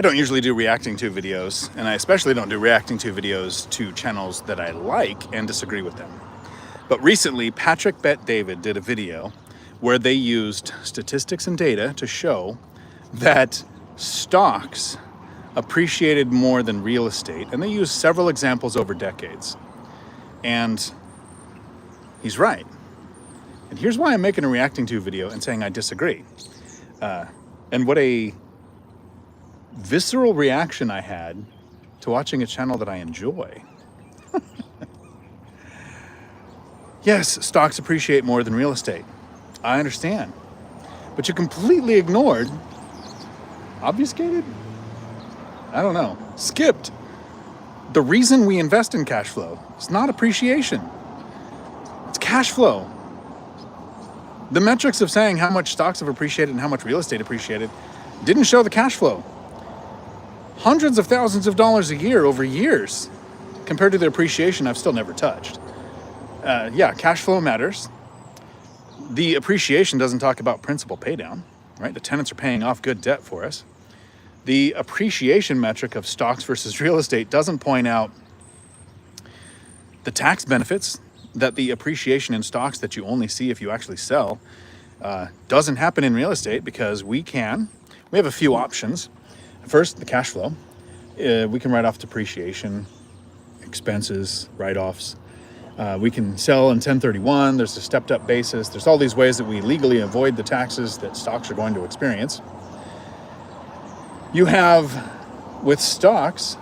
I don't usually do reacting to videos, and I especially don't do reacting to videos to channels that I like and disagree with them. But recently, Patrick Bet David did a video where they used statistics and data to show that stocks appreciated more than real estate, and they used several examples over decades. And he's right. And here's why I'm making a reacting to video and saying I disagree. And what a visceral reaction I had to watching a channel that I enjoy. Yes, stocks appreciate more than real estate. I understand. But you completely ignored, obfuscated? I don't know. Skipped. The reason we invest in cash flow is not appreciation. It's cash flow. The metrics of saying how much stocks have appreciated and how much real estate appreciated didn't show the cash flow. Hundreds of thousands of dollars a year over years compared to the appreciation I've still never touched. Yeah, cash flow matters. The appreciation doesn't talk about principal pay down, right? The tenants are paying off good debt for us. The appreciation metric of stocks versus real estate doesn't point out the tax benefits that the appreciation in stocks that you only see if you actually sell doesn't happen in real estate, because we have a few options. First, the cash flow. We can write off depreciation, expenses, write-offs. We can sell in 1031. There's a stepped up basis. There's all these ways that we legally avoid the taxes that stocks are going to experience. You have, with stocks,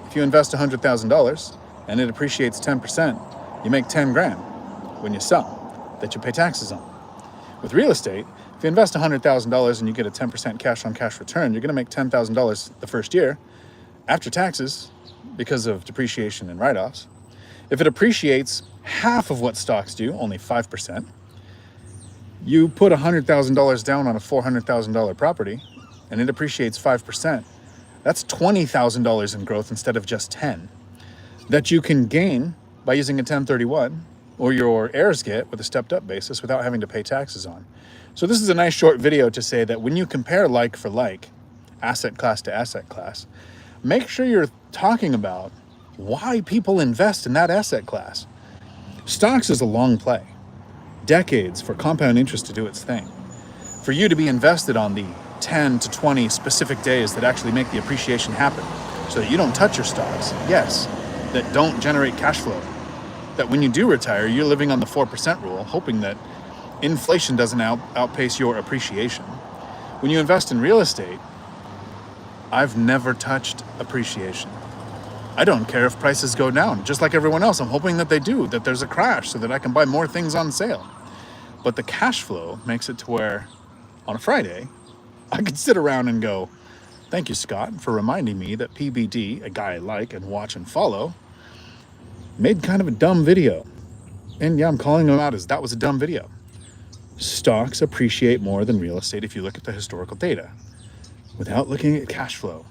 if you invest $100,000 and it appreciates 10%, you make 10 grand when you sell that you pay taxes on. With real estate, if you invest $100,000 and you get a 10% cash on cash return, you're going to make $10,000 the first year after taxes because of depreciation and write-offs. If it appreciates half of what stocks do, only 5%, you put $100,000 down on a $400,000 property and it appreciates 5%. That's $20,000 in growth instead of just 10 that you can gain by using a 1031 or your heirs get with a stepped up basis without having to pay taxes on. So this is a nice short video to say that when you compare like for like, asset class to asset class, make sure you're talking about why people invest in that asset class. Stocks is a long play, decades for compound interest to do its thing. For you to be invested on the 10 to 20 specific days that actually make the appreciation happen so that you don't touch your stocks, yes, that don't generate cash flow, that when you do retire, you're living on the 4% rule, hoping that inflation doesn't outpace your appreciation. When you invest in real estate, I've never touched appreciation. I don't care if prices go down, just like everyone else. I'm hoping that they do, that there's a crash so that I can buy more things on sale. But the cash flow makes it to where on a Friday, I could sit around and go, thank you, Scott, for reminding me that PBD, a guy I like and watch and follow, made kind of a dumb video. And yeah, I'm calling him out as that was a dumb video. Stocks appreciate more than real estate if you look at the historical data without looking at cash flow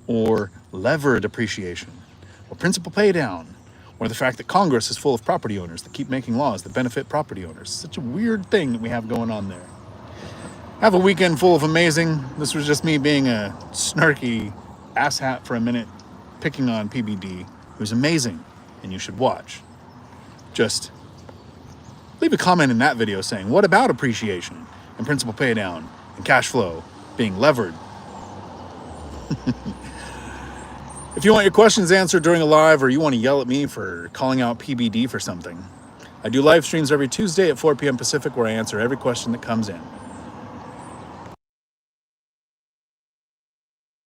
or levered appreciation or principal pay down or the fact that Congress is full of property owners that keep making laws that benefit property owners. Such a weird thing that we have going on there. Have a weekend full of amazing. This was just me being a snarky asshat for a minute, picking on PBD, who's amazing and you should watch. Just leave a comment in that video saying, what about appreciation and principal pay down and cash flow being levered? If you want your questions answered during a live, or you want to yell at me for calling out PBD for something, I do live streams every Tuesday at 4 p.m. Pacific where I answer every question that comes in.